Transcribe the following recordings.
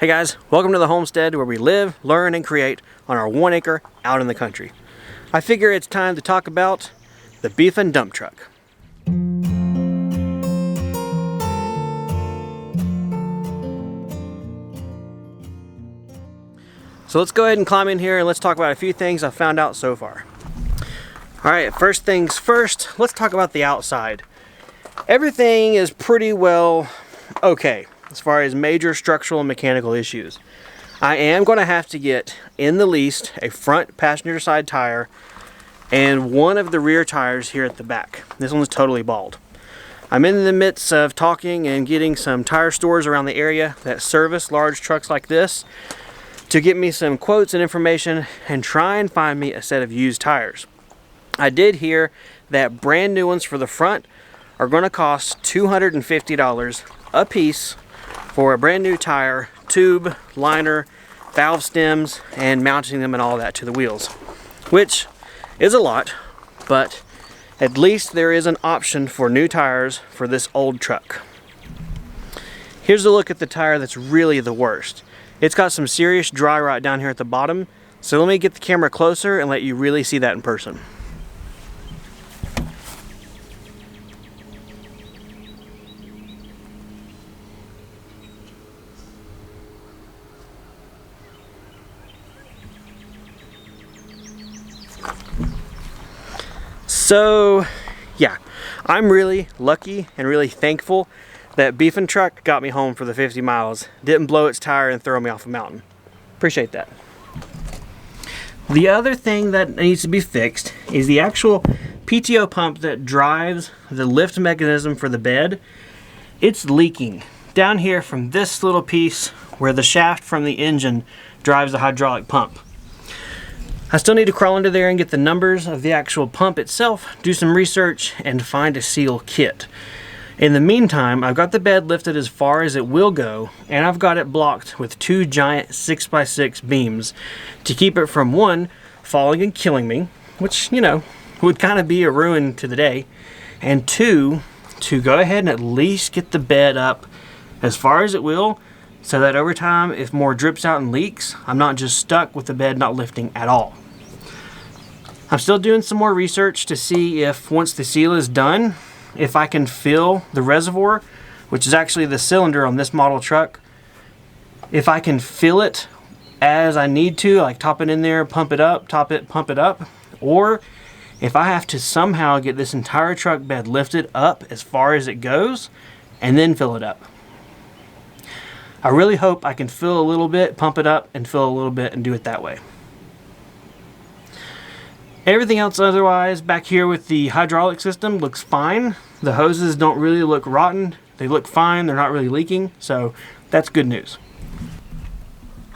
Hey guys, welcome to the homestead where we live, learn, and create on our 1 acre out in the country. I figure it's time to talk about the beef and dump truck. So let's go ahead and climb in here and let's talk about a few things I've found out so far. Alright, first things first, let's talk about the outside. Everything is pretty well okay as far as major structural and mechanical issues. I am going to have to get, in the least, a front passenger side tire and one of the rear tires here at the back. This one's totally bald. I'm in the midst of talking and getting some tire stores around the area that service large trucks like this to get me some quotes and information and try and find me a set of used tires. I did hear that brand new ones for the front are going to cost $250 a piece for a brand new tire, tube, liner, valve stems, and mounting them and all that to the wheels, which is a lot, but at least there is an option for new tires for this old truck. Here's a look at the tire that's really the worst. It's got some serious dry rot down here at the bottom, so let me get the camera closer and let you really see that in person. So yeah, I'm really lucky and really thankful that Beef and Truck got me home for the 50 miles, didn't blow its tire and throw me off a mountain. Appreciate that. The other thing that needs to be fixed is the actual PTO pump that drives the lift mechanism for the bed. It's leaking down here from this little piece where the shaft from the engine drives the hydraulic pump. I still need to crawl under there and get the numbers of the actual pump itself, do some research, and find a seal kit. In the meantime, I've got the bed lifted as far as it will go, and I've got it blocked with 2 giant 6x6 beams to keep it from, 1, falling and killing me, which, you know, would kind of be a ruin to the day, and 2, to go ahead and at least get the bed up as far as it will, so that over time, if more drips out and leaks, I'm not just stuck with the bed not lifting at all. I'm still doing some more research to see if, once the seal is done, if I can fill the reservoir, which is actually the cylinder on this model truck, if I can fill it as I need to, like top it in there, pump it up, top it, pump it up, or if I have to somehow get this entire truck bed lifted up as far as it goes and then fill it up. I really hope I can fill a little bit, pump it up, and fill a little bit and do it that way. Everything else otherwise back here with the hydraulic system looks fine. The hoses don't really look rotten. They look fine. They're not really leaking. So that's good news.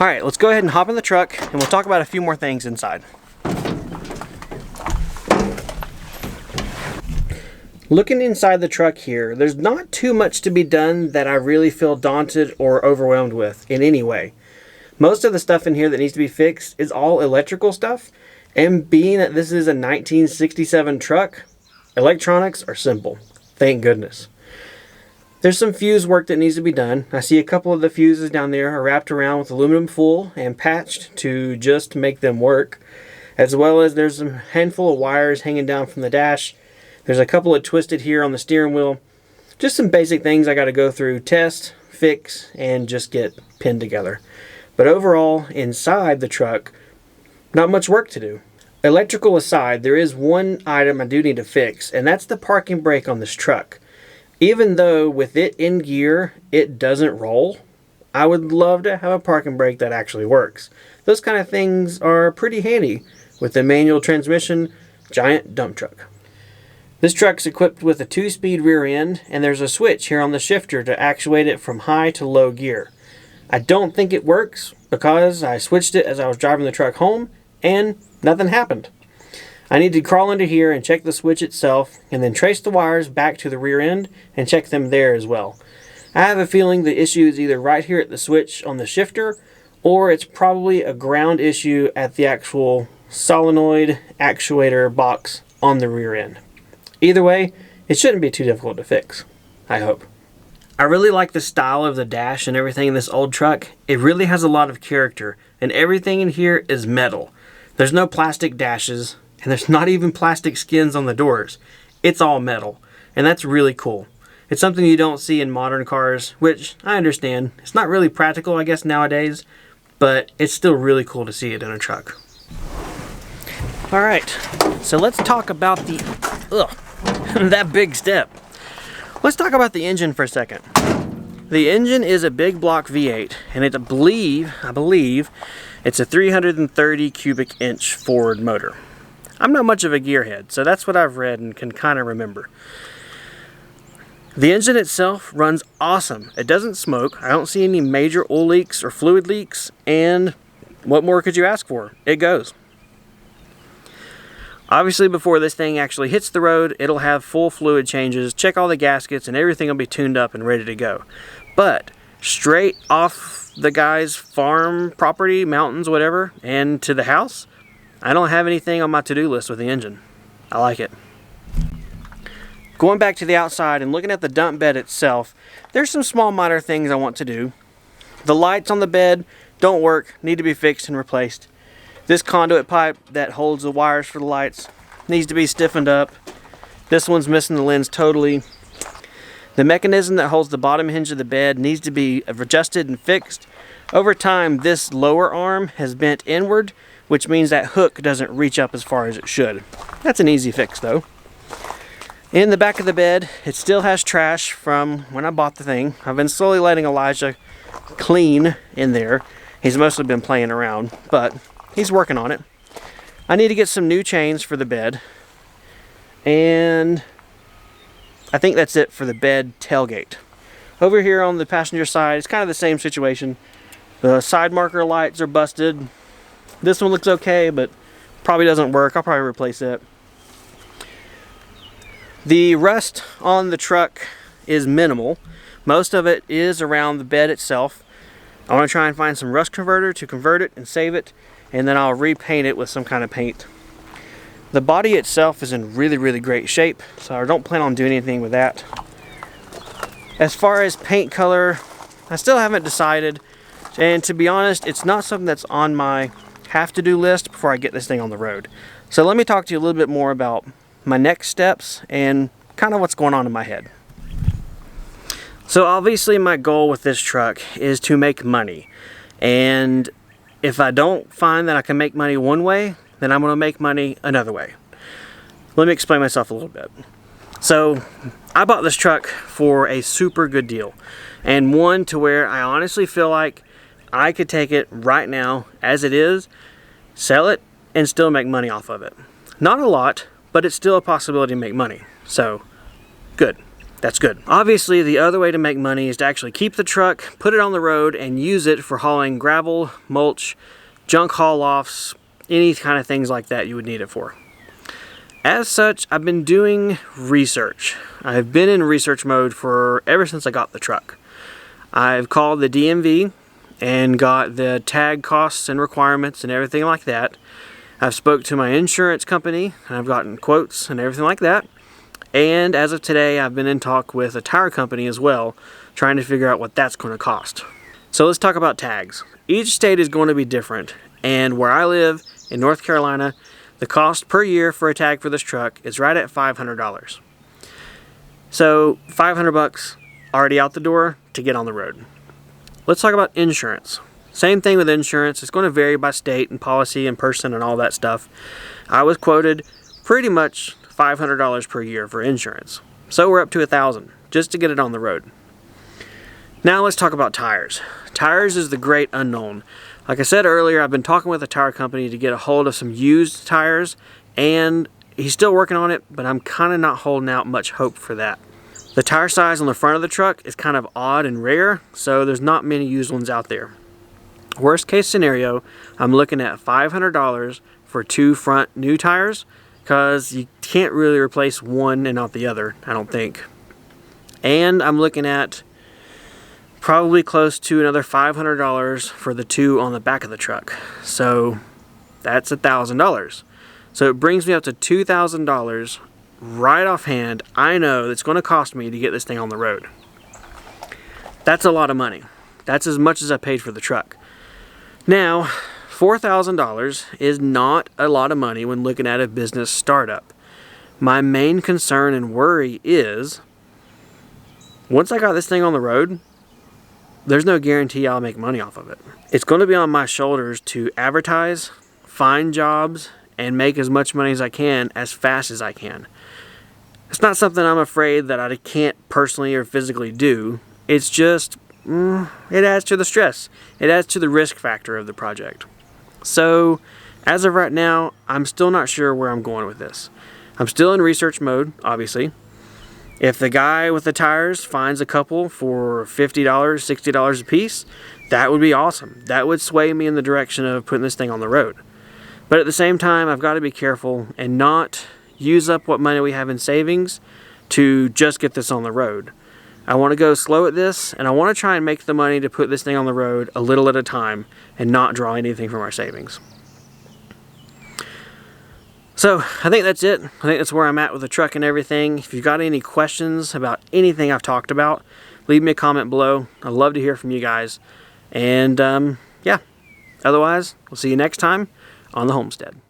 All right, let's go ahead and hop in the truck and we'll talk about a few more things inside. Looking inside the truck here, there's not too much to be done that I really feel daunted or overwhelmed with in any way. Most of the stuff in here that needs to be fixed is all electrical stuff. And being that this is a 1967 truck, electronics are simple. Thank goodness. There's some fuse work that needs to be done. I see a couple of the fuses down there are wrapped around with aluminum foil and patched to just make them work. As well as there's a handful of wires hanging down from the dash. There's a couple of twisted here on the steering wheel. Just some basic things I got to go through, test, fix, and just get pinned together. But overall, inside the truck, not much work to do. Electrical aside, there is one item I do need to fix, and that's the parking brake on this truck. Even though with it in gear, it doesn't roll, I would love to have a parking brake that actually works. Those kind of things are pretty handy with a manual transmission giant dump truck. This truck's equipped with a 2-speed rear end, and there's a switch here on the shifter to actuate it from high to low gear. I don't think it works because I switched it as I was driving the truck home, and nothing happened. I need to crawl into here and check the switch itself and then trace the wires back to the rear end and check them there as well. I have a feeling the issue is either right here at the switch on the shifter or it's probably a ground issue at the actual solenoid actuator box on the rear end. Either way, it shouldn't be too difficult to fix, I hope. I really like the style of the dash and everything in this old truck. It really has a lot of character, and everything in here is metal. There's no plastic dashes, and there's not even plastic skins on the doors. It's all metal, and that's really cool. It's something you don't see in modern cars, which I understand. It's not really practical, I guess, nowadays, but it's still really cool to see it in a truck. All right, so let's talk about the, that big step. Let's talk about the engine for a second. The engine is a big block V8, and I believe it's a 330 cubic inch Ford motor. I'm not much of a gearhead, so that's what I've read and can kind of remember. The engine itself runs awesome. It doesn't smoke. I don't see any major oil leaks or fluid leaks, and what more could you ask for? It goes. Obviously, before this thing actually hits the road, it'll have full fluid changes, check all the gaskets, and everything will be tuned up and ready to go. But straight off the guy's farm property, mountains, whatever, and to the house, I don't have anything on my to-do list with the engine. I like it. Going back to the outside and looking at the dump bed itself, there's some small minor things I want to do. The lights on the bed don't work, need to be fixed and replaced. This conduit pipe that holds the wires for the lights needs to be stiffened up. This one's missing the lens totally. The mechanism that holds the bottom hinge of the bed needs to be adjusted and fixed. Over time, this lower arm has bent inward, which means that hook doesn't reach up as far as it should. That's an easy fix though. In the back of the bed, it still has trash from when I bought the thing. I've been slowly letting Elijah clean in there. He's mostly been playing around, but he's working on it. I need to get some new chains for the bed. And I think that's it for the bed tailgate. Over here on the passenger side, it's kind of the same situation. The side marker lights are busted. This one looks okay, but probably doesn't work. I'll probably replace it. The rust on the truck is minimal. Most of it is around the bed itself. I want to try and find some rust converter to convert it and save it, and then I'll repaint it with some kind of paint. The body itself is in really, really great shape, so I don't plan on doing anything with that. As far as paint color, I still haven't decided, and to be honest, it's not something that's on my have-to-do list before I get this thing on the road. So let me talk to you a little bit more about my next steps and kind of what's going on in my head. So obviously my goal with this truck is to make money, and if I don't find that I can make money one way, then I'm going to make money another way. Let me explain myself a little bit. So I bought this truck for a super good deal, and one to where I honestly feel like I could take it right now as it is, sell it, and still make money off of it. Not a lot, but it's still a possibility to make money. So good. That's good. Obviously, the other way to make money is to actually keep the truck, put it on the road, and use it for hauling gravel, mulch, junk haul-offs, any kind of things like that you would need it for. As such, I've been doing research. I've been in research mode for ever since I got the truck. I've called the DMV and got the tag costs and requirements and everything like that. I've spoke to my insurance company, and I've gotten quotes and everything like that. And as of today, I've been in talk with a tire company as well, trying to figure out what that's going to cost. So let's talk about tags. Each state is going to be different, and where I live in North Carolina, the cost per year for a tag for this truck is right at $500. So $500 already out the door to get on the road. Let's talk about insurance. Same thing with insurance. It's going to vary by state and policy and person and all that stuff. I was quoted pretty much $500 per year for insurance. So we're up to $1,000 just to get it on the road. Now let's talk about tires. Tires is the great unknown. Like I said earlier, I've been talking with a tire company to get a hold of some used tires, and he's still working on it, but I'm kind of not holding out much hope for that. The tire size on the front of the truck is kind of odd and rare, so there's not many used ones out there. Worst case scenario, I'm looking at $500 for 2 front new tires, because you can't really replace one and not the other, I don't think. And I'm looking at probably close to another $500 for the 2 on the back of the truck. So that's $1,000. So it brings me up to $2,000 right offhand. I know it's going to cost me to get this thing on the road. That's a lot of money. That's as much as I paid for the truck. Now, $4,000 is not a lot of money when looking at a business startup. My main concern and worry is, once I got this thing on the road, there's no guarantee I'll make money off of it. It's going to be on my shoulders to advertise, find jobs, and make as much money as I can as fast as I can. It's not something I'm afraid that I can't personally or physically do. It's just, it adds to the stress. It adds to the risk factor of the project. So, as of right now, I'm still not sure where I'm going with this. I'm still in research mode, obviously. If the guy with the tires finds a couple for $50, $60 a piece, that would be awesome. That would sway me in the direction of putting this thing on the road. But at the same time, I've got to be careful and not use up what money we have in savings to just get this on the road. I want to go slow at this, and I want to try and make the money to put this thing on the road a little at a time and not draw anything from our savings. So, I think that's it. I think that's where I'm at with the truck and everything. If you've got any questions about anything I've talked about, leave me a comment below. I'd love to hear from you guys. And, yeah. Otherwise, we'll see you next time on the homestead.